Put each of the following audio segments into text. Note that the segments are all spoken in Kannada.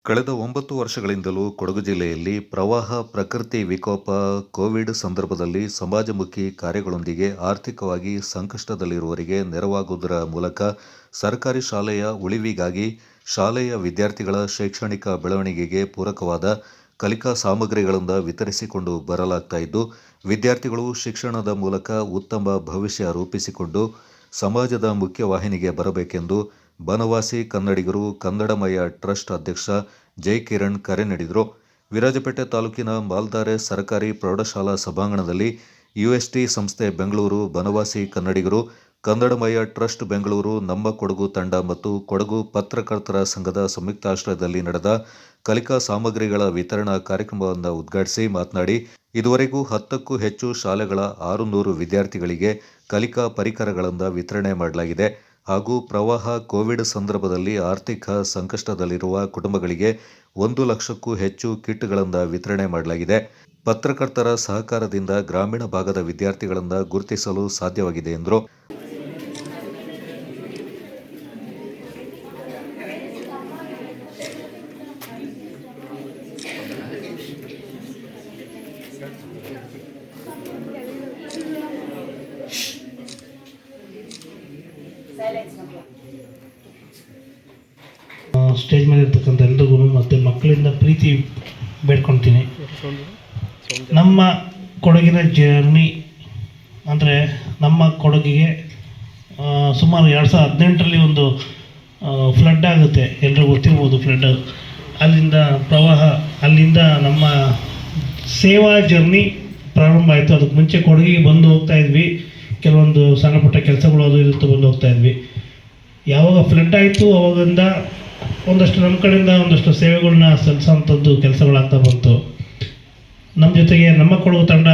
ಕಳೆದ 9 ವರ್ಷಗಳಿಂದಲೂ ಕೊಡಗು ಜಿಲ್ಲೆಯಲ್ಲಿ ಪ್ರವಾಹ, ಪ್ರಕೃತಿ ವಿಕೋಪ, ಕೋವಿಡ್ ಸಂದರ್ಭದಲ್ಲಿ ಸಮಾಜಮುಖಿ ಕಾರ್ಯಗಳೊಂದಿಗೆ ಆರ್ಥಿಕವಾಗಿ ಸಂಕಷ್ಟದಲ್ಲಿರುವವರಿಗೆ ನೆರವಾಗುವುದರ ಮೂಲಕ ಸರ್ಕಾರಿ ಶಾಲೆಯ ಉಳಿವಿಗಾಗಿ ಶಾಲೆಯ ವಿದ್ಯಾರ್ಥಿಗಳ ಶೈಕ್ಷಣಿಕ ಬೆಳವಣಿಗೆಗೆ ಪೂರಕವಾದ ಕಲಿಕಾ ಸಾಮಗ್ರಿಗಳನ್ನು ವಿತರಿಸಿಕೊಂಡು ಬರಲಾಗ್ತಾ ಇದ್ದು, ವಿದ್ಯಾರ್ಥಿಗಳು ಶಿಕ್ಷಣದ ಮೂಲಕ ಉತ್ತಮ ಭವಿಷ್ಯ ರೂಪಿಸಿಕೊಂಡು ಸಮಾಜದ ಮುಖ್ಯವಾಹಿನಿಗೆ ಬರಬೇಕೆಂದು ಬನವಾಸಿ ಕನ್ನಡಿಗರು ಕನ್ನಡಮಯ ಟ್ರಸ್ಟ್ ಅಧ್ಯಕ್ಷ ಜೈ ಕಿರಣ್ ಕರೆ ನೀಡಿದರು. ವಿರಾಜಪೇಟೆ ತಾಲೂಕಿನ ಮಾಲ್ದಾರೆ ಸರ್ಕಾರಿ ಪ್ರೌಢಶಾಲಾ ಸಭಾಂಗಣದಲ್ಲಿ ಯುಎಸ್ಟಿ ಸಂಸ್ಥೆ ಬೆಂಗಳೂರು, ಬನವಾಸಿ ಕನ್ನಡಿಗರು ಕನ್ನಡಮಯ ಟ್ರಸ್ಟ್ ಬೆಂಗಳೂರು, ನಮ್ಮ ಕೊಡಗು ತಂಡ ಮತ್ತು ಕೊಡಗು ಪತ್ರಕರ್ತರ ಸಂಘದ ಸಂಯುಕ್ತಾಶ್ರಯದಲ್ಲಿ ನಡೆದ ಕಲಿಕಾ ಸಾಮಗ್ರಿಗಳ ವಿತರಣಾ ಕಾರ್ಯಕ್ರಮವನ್ನು ಉದ್ಘಾಟಿಸಿ ಮಾತನಾಡಿ, ಇದುವರೆಗೂ 10ಕ್ಕೂ ಹೆಚ್ಚು ಶಾಲೆಗಳ 600 ವಿದ್ಯಾರ್ಥಿಗಳಿಗೆ ಕಲಿಕಾ ಪರಿಕರಗಳನ್ನು ವಿತರಣೆ ಮಾಡಲಾಗಿದೆ ಹಾಗೂ ಪ್ರವಾಹ, ಕೋವಿಡ್ ಸಂದರ್ಭದಲ್ಲಿ ಆರ್ಥಿಕ ಸಂಕಷ್ಟದಲ್ಲಿರುವ ಕುಟುಂಬಗಳಿಗೆ 1 ಲಕ್ಷಕ್ಕೂ ಹೆಚ್ಚು ಕಿಟ್ಗಳನ್ನು ವಿತರಣೆ ಮಾಡಲಾಗಿದೆ. ಪತ್ರಕರ್ತರ ಸಹಕಾರದಿಂದ ಗ್ರಾಮೀಣ ಭಾಗದ ವಿದ್ಯಾರ್ಥಿಗಳನ್ನು ಗುರುತಿಸಲು ಸಾಧ್ಯವಾಗಿದೆ ಎಂದರು. ಸ್ಟೇಜ್ ಮೇಲೆ ಇರ್ತಕ್ಕಂಥ ಎಲ್ರಿಗೂ ಮತ್ತು ಮಕ್ಕಳಿಂದ ಪ್ರೀತಿ ಬೇಡ್ಕೊಳ್ತೀನಿ. ನಮ್ಮ ಕೊಡಗಿನ ಜರ್ನಿ ಅಂದರೆ ನಮ್ಮ ಕೊಡಗಿಗೆ ಸುಮಾರು 2018ರಲ್ಲಿ ಒಂದು ಫ್ಲಡ್ ಆಗುತ್ತೆ, ಎಲ್ಲರಿಗೂ ಗೊತ್ತಿರ್ಬೋದು ಫ್ಲಡ್. ಅಲ್ಲಿಂದ ಪ್ರವಾಹ, ಅಲ್ಲಿಂದ ನಮ್ಮ ಸೇವಾ ಜರ್ನಿ ಪ್ರಾರಂಭ ಆಯಿತು. ಅದಕ್ಕೆ ಮುಂಚೆ ಕೊಡಗಿಗೆ ಬಂದು ಹೋಗ್ತಾ ಇದ್ವಿ, ಕೆಲವೊಂದು ಸಣ್ಣ ಪುಟ್ಟ ಕೆಲಸಗಳು ಅದು ಇರುತ್ತೆ ಬಂದು ಹೋಗ್ತಾ ಇದ್ವಿ. ಯಾವಾಗ ಫ್ಲಡ್ ಆಯಿತು ಅವಾಗಿಂದ ಒಂದಷ್ಟು ನಮ್ಮ ಕಡೆಯಿಂದ ಒಂದಷ್ಟು ಸೇವೆಗಳನ್ನ ಸಲ್ಲಿಸೋಂಥದ್ದು ಕೆಲಸಗಳಾಗ್ತಾ ಬಂತು. ನಮ್ಮ ಜೊತೆಗೆ ನಮ್ಮ ಕೊಡಗು ತಂಡ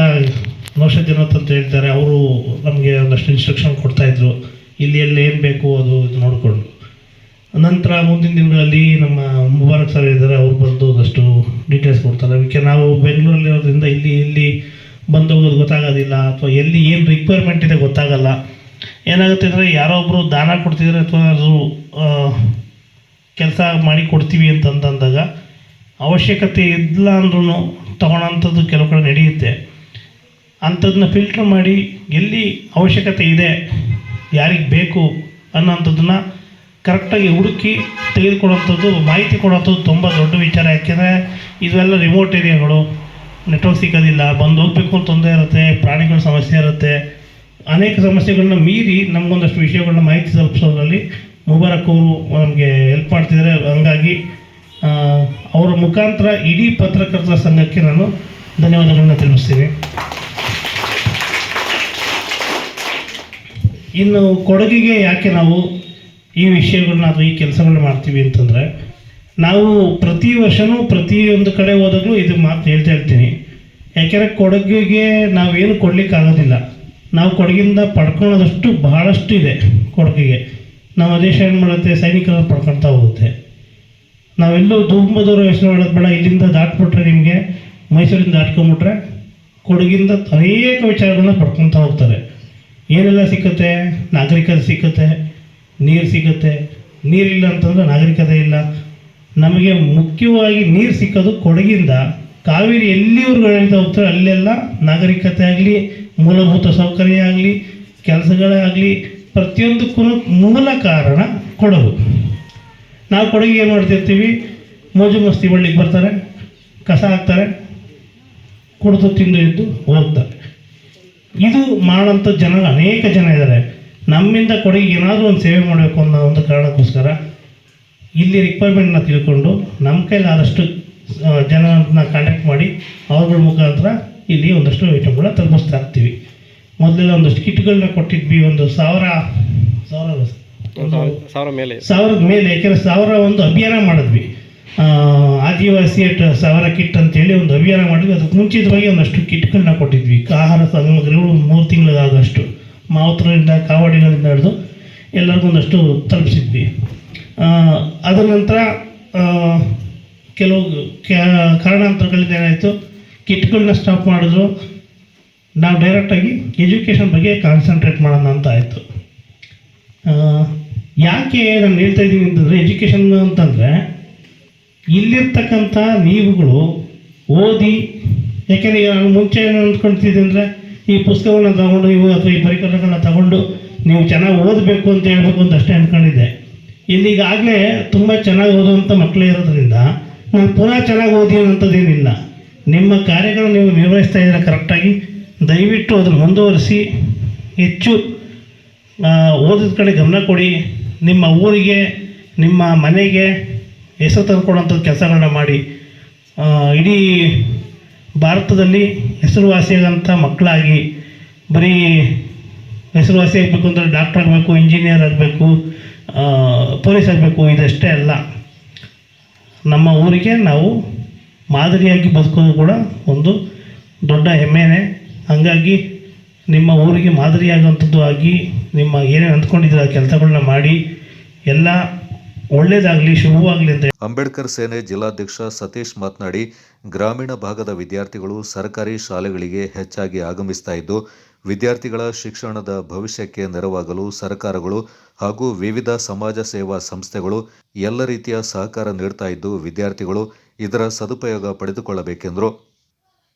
ನೌಷದ್ ಜನತ್ ಅಂತ ಹೇಳ್ತಾರೆ, ಅವರು ನಮಗೆ ಒಂದಷ್ಟು ಇನ್ಸ್ಟ್ರಕ್ಷನ್ ಕೊಡ್ತಾಯಿದ್ರು, ಇಲ್ಲಿ ಎಲ್ಲಿ ಏನು ಬೇಕು ಅದು ಇದು ನೋಡಿಕೊಂಡು. ನಂತರ ಮುಂದಿನ ದಿನಗಳಲ್ಲಿ ನಮ್ಮ ಮುಬಾರಕ್ ಸರ್ ಇದ್ದಾರೆ, ಅವ್ರು ಬಂದು ಒಂದಷ್ಟು ಡೀಟೇಲ್ಸ್ ಕೊಡ್ತಾರೆ. ಅದಕ್ಕೆ ನಾವು ಬೆಂಗಳೂರಲ್ಲಿರೋದ್ರಿಂದ ಇಲ್ಲಿ ಬಂದು ಹೋಗೋದು ಗೊತ್ತಾಗೋದಿಲ್ಲ, ಅಥವಾ ಎಲ್ಲಿ ಏನು ರಿಕ್ವೈರ್ಮೆಂಟ್ ಇದೆ ಗೊತ್ತಾಗಲ್ಲ. ಏನಾಗುತ್ತೆ ಅಂದರೆ ಯಾರೋ ಒಬ್ಬರು ದಾನ ಕೊಡ್ತಿದ್ದಾರೆ ಅಥವಾ ಅದು ಕೆಲಸ ಮಾಡಿ ಕೊಡ್ತೀವಿ ಅಂತಂದಾಗ ಅವಶ್ಯಕತೆ ಇಲ್ಲ ಅಂದ್ರೂ ತೊಗೊಳೋಂಥದ್ದು ಕೆಲವು ಕಡೆ ನಡೆಯುತ್ತೆ. ಅಂಥದ್ದನ್ನ ಫಿಲ್ಟ್ರ್ ಮಾಡಿ ಎಲ್ಲಿ ಅವಶ್ಯಕತೆ ಇದೆ, ಯಾರಿಗೆ ಬೇಕು ಅನ್ನೋಂಥದ್ದನ್ನ ಕರೆಕ್ಟಾಗಿ ಹುಡುಕಿ ತೆಗೆದುಕೊಡೋಂಥದ್ದು, ಮಾಹಿತಿ ಕೊಡೋಂಥದ್ದು ತುಂಬ ದೊಡ್ಡ ವಿಚಾರ. ಯಾಕೆಂದರೆ ಇವೆಲ್ಲ ರಿಮೋಟ್ ಏರಿಯಾಗಳು, ನೆಟ್ವರ್ಕ್ ಸಿಗೋದಿಲ್ಲ, ಬಂದು ಹೋಗಬೇಕು ಅಂತ ತೊಂದರೆ ಇರುತ್ತೆ, ಪ್ರಾಣಿಗಳ ಸಮಸ್ಯೆ ಇರುತ್ತೆ, ಅನೇಕ ಸಮಸ್ಯೆಗಳನ್ನ ಮೀರಿ ನಮಗೊಂದಷ್ಟು ವಿಷಯಗಳನ್ನ ಮಾಹಿತಿ ತಲುಪಿಸೋದ್ರಲ್ಲಿ ಮುಬಾರಕ್ ಅವರು ನಮಗೆ ಹೆಲ್ಪ್ ಮಾಡ್ತಿದ್ದಾರೆ. ಹಂಗಾಗಿ ಅವರ ಮುಖಾಂತರ ಇಡೀ ಪತ್ರಕರ್ತರ ಸಂಘಕ್ಕೆ ನಾನು ಧನ್ಯವಾದಗಳನ್ನ ತಿಳಿಸ್ತೀನಿ. ಇನ್ನು ಕೊಡಗಿಗೆ ಯಾಕೆ ನಾವು ಈ ವಿಷಯಗಳನ್ನ ಅಥವಾ ಈ ಕೆಲಸಗಳನ್ನ ಮಾಡ್ತೀವಿ ಅಂತಂದರೆ, ನಾವು ಪ್ರತಿ ವರ್ಷವೂ ಪ್ರತಿಯೊಂದು ಕಡೆ ಹೋದಾಗಲೂ ಇದು ಮಾತು ಹೇಳ್ತೀನಿ. ಯಾಕೆಂದರೆ ಕೊಡಗಿಗೆ ನಾವೇನು ಕೊಡಲಿಕ್ಕಾಗೋದಿಲ್ಲ, ನಾವು ಕೊಡಗಿಂದ ಪಡ್ಕೊಳ್ಳೋದಷ್ಟು ಬಹಳಷ್ಟು ಇದೆ ಕೊಡಗಿಗೆ. ನಮ್ಮ ದೇಶ ಏನು ಮಾಡುತ್ತೆ, ಸೈನಿಕರನ್ನು ಪಡ್ಕೊಳ್ತಾ ಹೋಗುತ್ತೆ. ನಾವೆಲ್ಲೂ ತುಂಬ ದೂರ ಯೋಚನೆ ಮಾಡೋದು ಬೇಡ, ಇಲ್ಲಿಂದ ದಾಟ್ಬಿಟ್ರೆ ನಿಮಗೆ ಮೈಸೂರಿಂದ ದಾಟ್ಕೊಂಬಿಟ್ರೆ ಕೊಡಗಿಂದ ಅನೇಕ ವಿಚಾರಗಳನ್ನ ಪಡ್ಕೊಳ್ತಾ ಹೋಗ್ತಾರೆ. ಏನೆಲ್ಲ ಸಿಕ್ಕುತ್ತೆ, ನಾಗರಿಕತೆ ಸಿಕ್ಕುತ್ತೆ, ನೀರು ಸಿಕ್ಕುತ್ತೆ. ನೀರಿಲ್ಲ ಅಂತಂದರೆ ನಾಗರಿಕತೆ ಇಲ್ಲ. ನಮಗೆ ಮುಖ್ಯವಾಗಿ ನೀರು ಸಿಕ್ಕೋದು ಕೊಡಗಿಂದ. ಕಾವೇರಿ ಎಲ್ಲಿವರೆಗೂ ಹೇಳ್ತಾ ಹೋಗ್ತಾರೆ ಅಲ್ಲೆಲ್ಲ ನಾಗರಿಕತೆ ಆಗಲಿ, ಮೂಲಭೂತ ಸೌಕರ್ಯ ಆಗಲಿ, ಕೆಲಸಗಳೇ ಆಗಲಿ, ಪ್ರತಿಯೊಂದಕ್ಕೂ ಮೂಲ ಕಾರಣ ಕೊಡಗು. ನಾವು ಕೊಡಗಿಗೆ ಏನು ಮಾಡ್ತಿರ್ತೀವಿ, ಮೋಜು ಮಸ್ತಿ ಬಳ್ಳಿಗೆ ಬರ್ತಾರೆ, ಕಸ ಹಾಕ್ತಾರೆ, ಕುಡಿದು ತಿಂದು ಇದ್ದು ಹೋಗ್ತಾರೆ. ಇದು ಮಾಡೋಂಥ ಅನೇಕ ಜನ ಇದ್ದಾರೆ. ನಮ್ಮಿಂದ ಕೊಡಗಿಗೆ ಏನಾದರೂ ಒಂದು ಸೇವೆ ಮಾಡಬೇಕು ಅನ್ನೋ ಒಂದು ಕಾರಣಕ್ಕೋಸ್ಕರ ಇಲ್ಲಿ ರಿಕ್ವೈರ್ಮೆಂಟ್ನ ತಿಳ್ಕೊಂಡು ನಮ್ಮ ಕೈಲಾದಷ್ಟು ಜನರನ್ನ ಕಾಂಟ್ಯಾಕ್ಟ್ ಮಾಡಿ ಅವ್ರಗಳ ಮುಖಾಂತರ ಇಲ್ಲಿ ಒಂದಷ್ಟು ಐಟಮ್ಗಳನ್ನ ತಲುಪಿಸ್ತಾ ಇರ್ತೀವಿ. ಮೊದಲೆಲ್ಲ ಒಂದಷ್ಟು ಕಿಟ್ಗಳನ್ನ ಕೊಟ್ಟಿದ್ವಿ, ಒಂದು 1000 ಮೇಲೆ, ಯಾಕೆಂದರೆ 1000 ಒಂದು ಅಭಿಯಾನ ಮಾಡಿದ್ವಿ. ಆದಿವಾಸಿ 1000 ಕಿಟ್ ಅಂತೇಳಿ ಒಂದು ಅಭಿಯಾನ ಮಾಡಿದ್ವಿ. ಅದಕ್ಕೆ ಮುಂಚಿತವಾಗಿ ಒಂದಷ್ಟು ಕಿಟ್ಗಳನ್ನ ಕೊಟ್ಟಿದ್ವಿ, ಆಹಾರ ಸಾಮಗ್ರಿಗಳು 3 ತಿಂಗಳಿಗಾದಷ್ಟು ಮಾವುತರಿಂದ ಕಾವಡಿಗಳಿಂದ ಹಿಡಿದು ಎಲ್ಲರಿಗೂ ಒಂದಷ್ಟು ತಲುಪಿಸಿದ್ವಿ. ಅದರ ನಂತರ ಕೆಲವು ಕಾರಣಾಂತರಗಳಿಂದ ಏನಾಯಿತು, ಕಿಟ್ಗಳನ್ನ ಸ್ಟಾಪ್ ಮಾಡಿದ್ರು. ನಾವು ಡೈರೆಕ್ಟಾಗಿ ಎಜುಕೇಷನ್ ಬಗ್ಗೆ ಕಾನ್ಸಂಟ್ರೇಟ್ ಮಾಡೋಣ ಅಂತ ಆಯಿತು. ಯಾಕೆ ನಾನು ಹೇಳ್ತಾ ಇದ್ದೀನಿ ಅಂತಂದರೆ, ಎಜುಕೇಷನ್ ಅಂತಂದರೆ ಇಲ್ಲಿರ್ತಕ್ಕಂಥ ನೀವುಗಳು ಓದಿ, ಯಾಕೆಂದರೆ ಈಗ ನಾನು ಮುಂಚೆ ಏನು ಅಂದ್ಕೊಳ್ತಿದ್ದೆ ಅಂದರೆ ಈ ಪುಸ್ತಕಗಳನ್ನ ತಗೊಂಡು ನೀವು ಅಥವಾ ಈ ಪರಿಕರಗಳನ್ನ ತಗೊಂಡು ನೀವು ಚೆನ್ನಾಗಿ ಓದಬೇಕು ಅಂತ ಹೇಳ್ಬೇಕು ಅಂತ ಅಷ್ಟೇ ಅಂದ್ಕೊಂಡಿದ್ದೆ. ಇಲ್ಲಿಗಾಗಲೇ ತುಂಬ ಚೆನ್ನಾಗಿ ಓದುವಂಥ ಮಕ್ಕಳೇ ಇರೋದ್ರಿಂದ ನಾನು ಪುನಃ ಚೆನ್ನಾಗಿ ಓದಿ ಅನ್ನೋಂಥದ್ದೇನಿಲ್ಲ. ನಿಮ್ಮ ಕಾರ್ಯಗಳು ನೀವು ನಿರ್ವಹಿಸ್ತಾ ಇದ್ದೀರ ಕರೆಕ್ಟಾಗಿ. ದಯವಿಟ್ಟು ಅದನ್ನು ಮುಂದುವರಿಸಿ ಹೆಚ್ಚು ಓದೋದ ಕಡೆ ಗಮನ ಕೊಡಿ. ನಿಮ್ಮ ಊರಿಗೆ, ನಿಮ್ಮ ಮನೆಗೆ ಹೆಸರು ತಂದುಕೊಡುವಂಥ ಕೆಲಸಗಳನ್ನ ಮಾಡಿ. ಇಡೀ ಭಾರತದಲ್ಲಿ ಹೆಸರುವಾಸಿಯಾಗಂಥ ಮಕ್ಕಳಾಗಿ ಬರೀ ಹೆಸರುವಾಸಿ ಆಗಬೇಕು ಅಂದರೆ ಡಾಕ್ಟರ್ ಆಗಬೇಕು, ಇಂಜಿನಿಯರ್ ಆಗಬೇಕು, ಪೊಲೀಸ್ ಆಗಬೇಕು, ಇದಷ್ಟೇ ಅಲ್ಲ. ನಮ್ಮ ಊರಿಗೆ ನಾವು ಮಾದರಿಯಾಗಿ ಬದುಕೋದು ಕೂಡ ಒಂದು ದೊಡ್ಡ ಹೆಮ್ಮೆನೇ. ಹಾಗಾಗಿ ನಿಮ್ಮ ಊರಿಗೆ ಮಾದರಿಯಾಗುವಂಥದ್ದು ಆಗಿ ನಿಮ್ಮ ಏನೇನು ಅಂದ್ಕೊಂಡಿದ್ದೀರ ಕೆಲಸಗಳನ್ನ ಮಾಡಿ. ಎಲ್ಲ ಒಳ್ಳೆಯದಾಗಲಿ, ಶುಭವಾಗಲಿ ಅಂತ. ಅಂಬೇಡ್ಕರ್ ಸೇನೆ ಜಿಲ್ಲಾಧ್ಯಕ್ಷ ಸತೀಶ್ ಮಾತನಾಡಿ, ಗ್ರಾಮೀಣ ಭಾಗದ ವಿದ್ಯಾರ್ಥಿಗಳು ಸರ್ಕಾರಿ ಶಾಲೆಗಳಿಗೆ ಹೆಚ್ಚಾಗಿ ಆಗಮಿಸ್ತಾ ಇದ್ದು, ವಿದ್ಯಾರ್ಥಿಗಳ ಶಿಕ್ಷಣದ ಭವಿಷ್ಯಕ್ಕೆ ನೆರವಾಗಲು ಸರ್ಕಾರಗಳು ಹಾಗೂ ವಿವಿಧ ಸಮಾಜ ಸೇವಾ ಸಂಸ್ಥೆಗಳು ಎಲ್ಲ ರೀತಿಯ ಸಹಕಾರ ನೀಡ್ತಾ ಇದ್ದು, ವಿದ್ಯಾರ್ಥಿಗಳು ಇದರ ಸದುಪಯೋಗ ಪಡೆದುಕೊಳ್ಳಬೇಕೆಂದರು.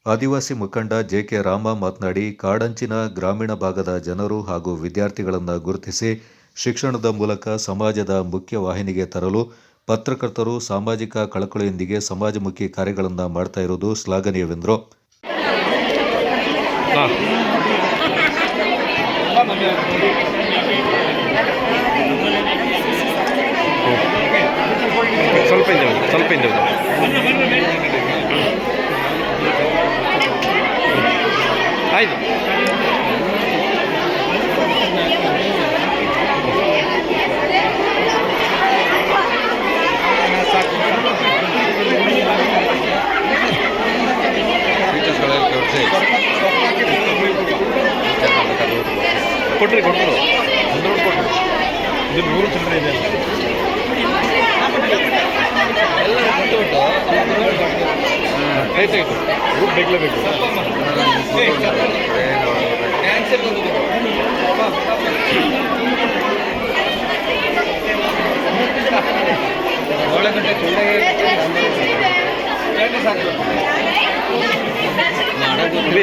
ಆದಿವಾಸಿ ಮುಖಂಡ ಜೆ.ಕೆ. ರಾಮ ಮಾತನಾಡಿ, ಕಾಡಂಚಿನ ಗ್ರಾಮೀಣ ಭಾಗದ ಜನರು ಹಾಗೂ ವಿದ್ಯಾರ್ಥಿಗಳನ್ನು ಗುರುತಿಸಿ ಶಿಕ್ಷಣದ ಮೂಲಕ ಸಮಾಜದ ಮುಖ್ಯ ವಾಹಿನಿಗೆ ತರಲು ಪತ್ರಕರ್ತರು ಸಾಮಾಜಿಕ ಕಳಕಳಿಯೊಂದಿಗೆ ಸಮಾಜಮುಖಿ ಕಾರ್ಯಗಳನ್ನು ಮಾಡ್ತಾ ಇರುವುದು ಶ್ಲಾಘನೀಯವೆಂದರು. ಸ್ವಲ್ಪ ಆಯ್ತು. ಕೊಟ್ರಿ ಕೊಟ್ಟರು ಇದು 100 ಚಿಲ್ಲರೆ ಇದೆ. ಆಯ್ತಾಯ್ತು, ಗ್ರೂಪ್ ಬೇಕಲೇಬೇಕು.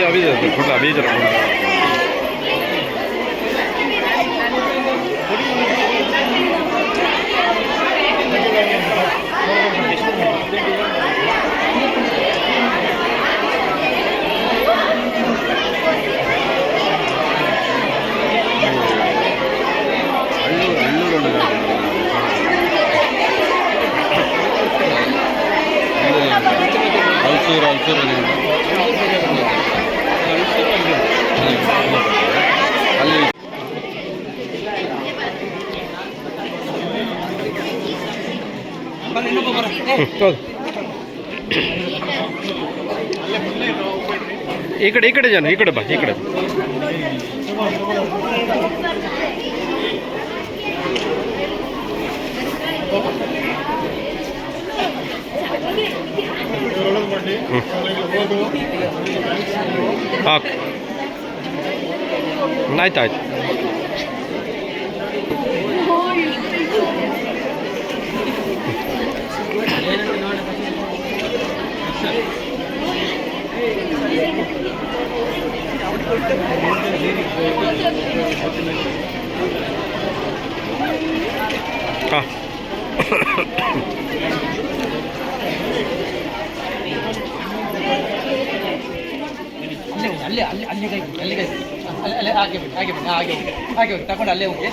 अभी अभी जरा इकड़े जाना इकड़े बा इकड़े ಆಯ್ತು ಹಾಗೆ ತಗೊಂಡು ಅಲ್ಲೇ ಹೋಗಿ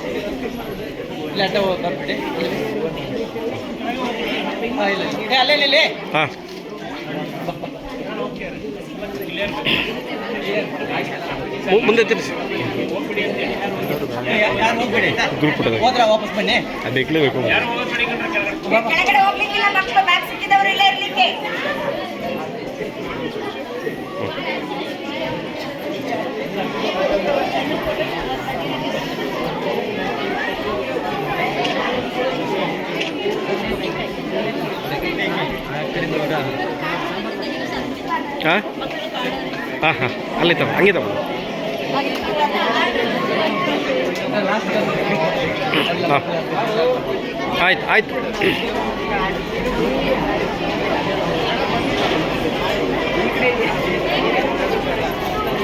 ಇಲ್ಲ ಅಡ್ಡ ಬರ್ಬಿಡಿ. ಇಲ್ಲ ಅಲ್ಲೇ ಹಾಂ ಮುಂದೆ ತಿರ್ಸಿ ಗ್ರೂಪ್ ಹೋದ್ರೆ ವಾಪಸ್ ಬನ್ನಿ. ಬೇಕಲೇಬೇಕು. ಹಾಂ ಹಾಂ ಹಾಂ ಅಲ್ಲಿ ತಮ್ಮ ಹಂಗೆ ತಮ್ಮ ಹಾಂ ಆಯ್ತು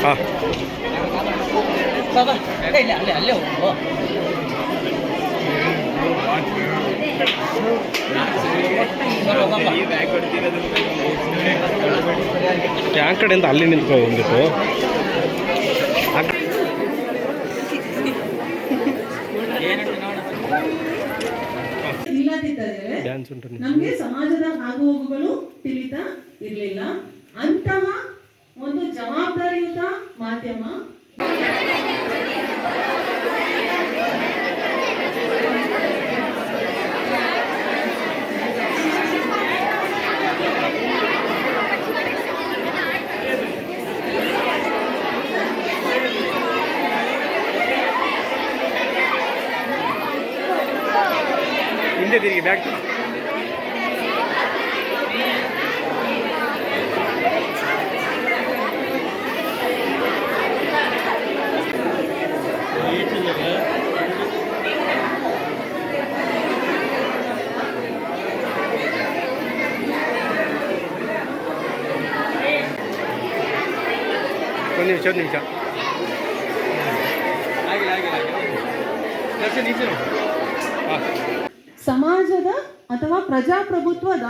ಹಾಂ ಬಾ ಬಾ ಇಲ್ಲ ಅಲ್ಲೇ ಅಲ್ಲೇ ಹೋಗು ಆ ಕಡೆಯಿಂದ ಅಲ್ಲಿ ನಿಂತ್ಕೊ ಬಂದ್ಬಿಟ್ಟು ಇಲ್ಲದಿದ್ದರೆ ಡ್ಯಾನ್ಸ್ ಉಂಟು. ನಮಗೆ ಸಮಾಜದ ಆಗುಹೋಗುಗಳು ತಿಳಿತಾ ಇರಲಿಲ್ಲ. ಅಂತಹ ಒಂದು ಜವಾಬ್ದಾರಿಯುತ ಮಾಧ್ಯಮ ಹಿಂದೆ ತಿರುಗಿ ಬ್ಯಾಗ್ ಒಂದು ನಿಮಿಷ ಆಗಿಲ್ಲ ಆಗಿಲ್ಲ ದರ್ಶನ್ ಈಚೆ ನೋಡು. ಹಾಂ ಸಮಾಜದ ಅಥವಾ ಪ್ರಜಾಪ್ರಭುತ್ವದ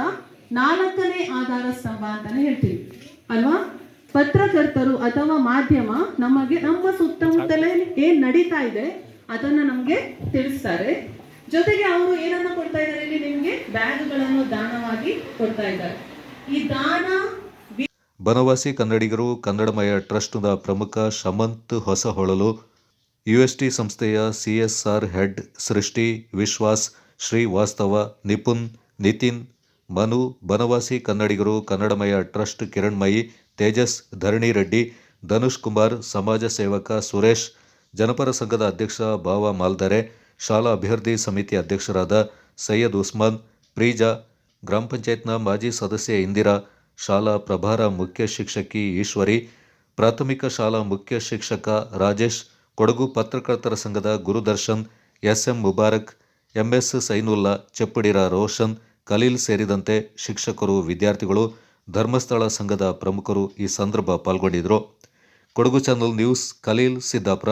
4ನೇ ಆಧಾರ ಸ್ತಂಭ ಅಂತಾನೆ ಹೇಳ್ತೀವಿ ಅಲ್ವಾ. ಪತ್ರಕರ್ತರು ಅಥವಾ ಮಾಧ್ಯಮ ನಮಗೆ ನಮ್ಮ ಸುತ್ತಮುತ್ತಲೇ ಏನ್ ನಡೀತಾ ಇದೆ ಅದನ್ನ ನಮ್ಗೆ ತಿಳಿಸ್ತಾರೆ. ಜೊತೆಗೆ ಅವರು ಏನನ್ನ ಕೊಡ್ತಾ ಇದ್ದಾರೆ, ಇಲ್ಲಿ ನಿಮ್ಗೆ ಬ್ಯಾಗ್ಗಳನ್ನು ದಾನವಾಗಿ ಕೊಡ್ತಾ ಇದ್ದಾರೆ. ಈ ದಾನ ಬನವಾಸಿ ಕನ್ನಡಿಗರು ಕನ್ನಡಮಯ ಟ್ರಸ್ಟ್ನ ಪ್ರಮುಖ ಶಮಂತ್ ಹೊಸಹೊಳಲು, ಯುಎಸ್ಟಿ ಸಂಸ್ಥೆಯ ಸಿಎಸ್ಆರ್ ಹೆಡ್ ಸೃಷ್ಟಿ, ವಿಶ್ವಾಸ್, ಶ್ರೀವಾಸ್ತವ, ನಿಪುನ್, ನಿತಿನ್, ಮನು, ಬನವಾಸಿ ಕನ್ನಡಿಗರು ಕನ್ನಡಮಯ ಟ್ರಸ್ಟ್ ಕಿರಣ್ಮಯಿ, ತೇಜಸ್, ಧರಣಿ ರೆಡ್ಡಿ, ಧನುಷ್ ಕುಮಾರ್, ಸಮಾಜ ಸೇವಕ ಸುರೇಶ್, ಜನಪರ ಸಂಘದ ಅಧ್ಯಕ್ಷ ಬಾವ ಮಾಲ್ದರೆ, ಶಾಲಾ ಅಭಿವೃದ್ಧಿ ಸಮಿತಿ ಅಧ್ಯಕ್ಷರಾದ ಸೈಯದ್ ಉಸ್ಮಾನ್, ಪ್ರೀಜಾ, ಗ್ರಾಮ ಪಂಚಾಯತ್ನ ಮಾಜಿ ಸದಸ್ಯೆ ಇಂದಿರಾ, ಶಾಲಾ ಪ್ರಭಾರ ಮುಖ್ಯ ಶಿಕ್ಷಕಿ ಈಶ್ವರಿ, ಪ್ರಾಥಮಿಕ ಶಾಲಾ ಮುಖ್ಯ ಶಿಕ್ಷಕ ರಾಜೇಶ್, ಕೊಡಗು ಪತ್ರಕರ್ತರ ಸಂಘದ ಗುರುದರ್ಶನ್, ಎಸ್ಎಂ ಮುಬಾರಕ್, ಎಂಎಸ್ ಸೈನುಲ್ಲಾ, ಚೆಪ್ಪಡಿರ ರೋಷನ್, ಖಲೀಲ್ ಸೇರಿದಂತೆ ಶಿಕ್ಷಕರು, ವಿದ್ಯಾರ್ಥಿಗಳು, ಧರ್ಮಸ್ಥಳ ಸಂಘದ ಪ್ರಮುಖರು ಈ ಸಂದರ್ಭ ಪಾಲ್ಗೊಂಡಿದ್ದರು. Kodagu channel news, Khaleel, Siddapura.